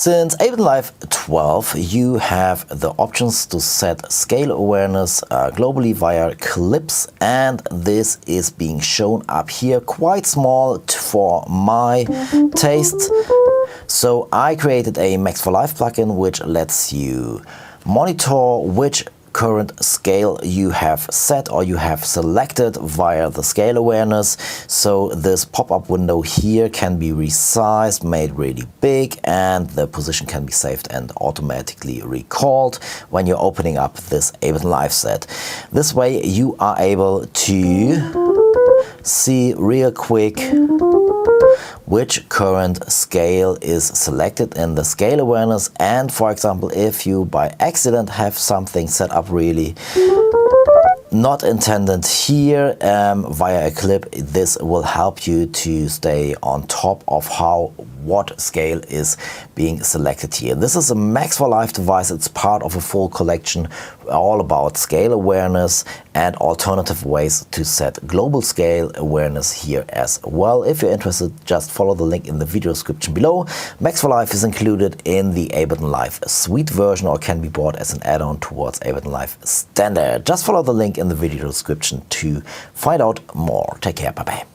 Since Ableton Live 12, you have the options to set scale awareness globally via clips, and this is being shown up here quite small for my taste. So I created a Max for Live plugin which lets you monitor which current scale you have set or you have selected via the scale awareness. So this pop-up window here can be resized, made really big, and the position can be saved and automatically recalled when you're opening up this Ableton Live set. This way you are able to see real quick which current scale is selected in the scale awareness, and for example, if you by accident have something set up really not intended here via a clip, this will help you to stay on top of what scale is being selected here. This is a Max for Live device. It's part of a full collection all about scale awareness and alternative ways to set global scale awareness here as well. If you're interested, just follow the link in the video description below. Max for Live is included in the Ableton Live Suite version or can be bought as an add-on towards Ableton Live Standard. Just follow the link in the video description to find out more. Take care, bye bye.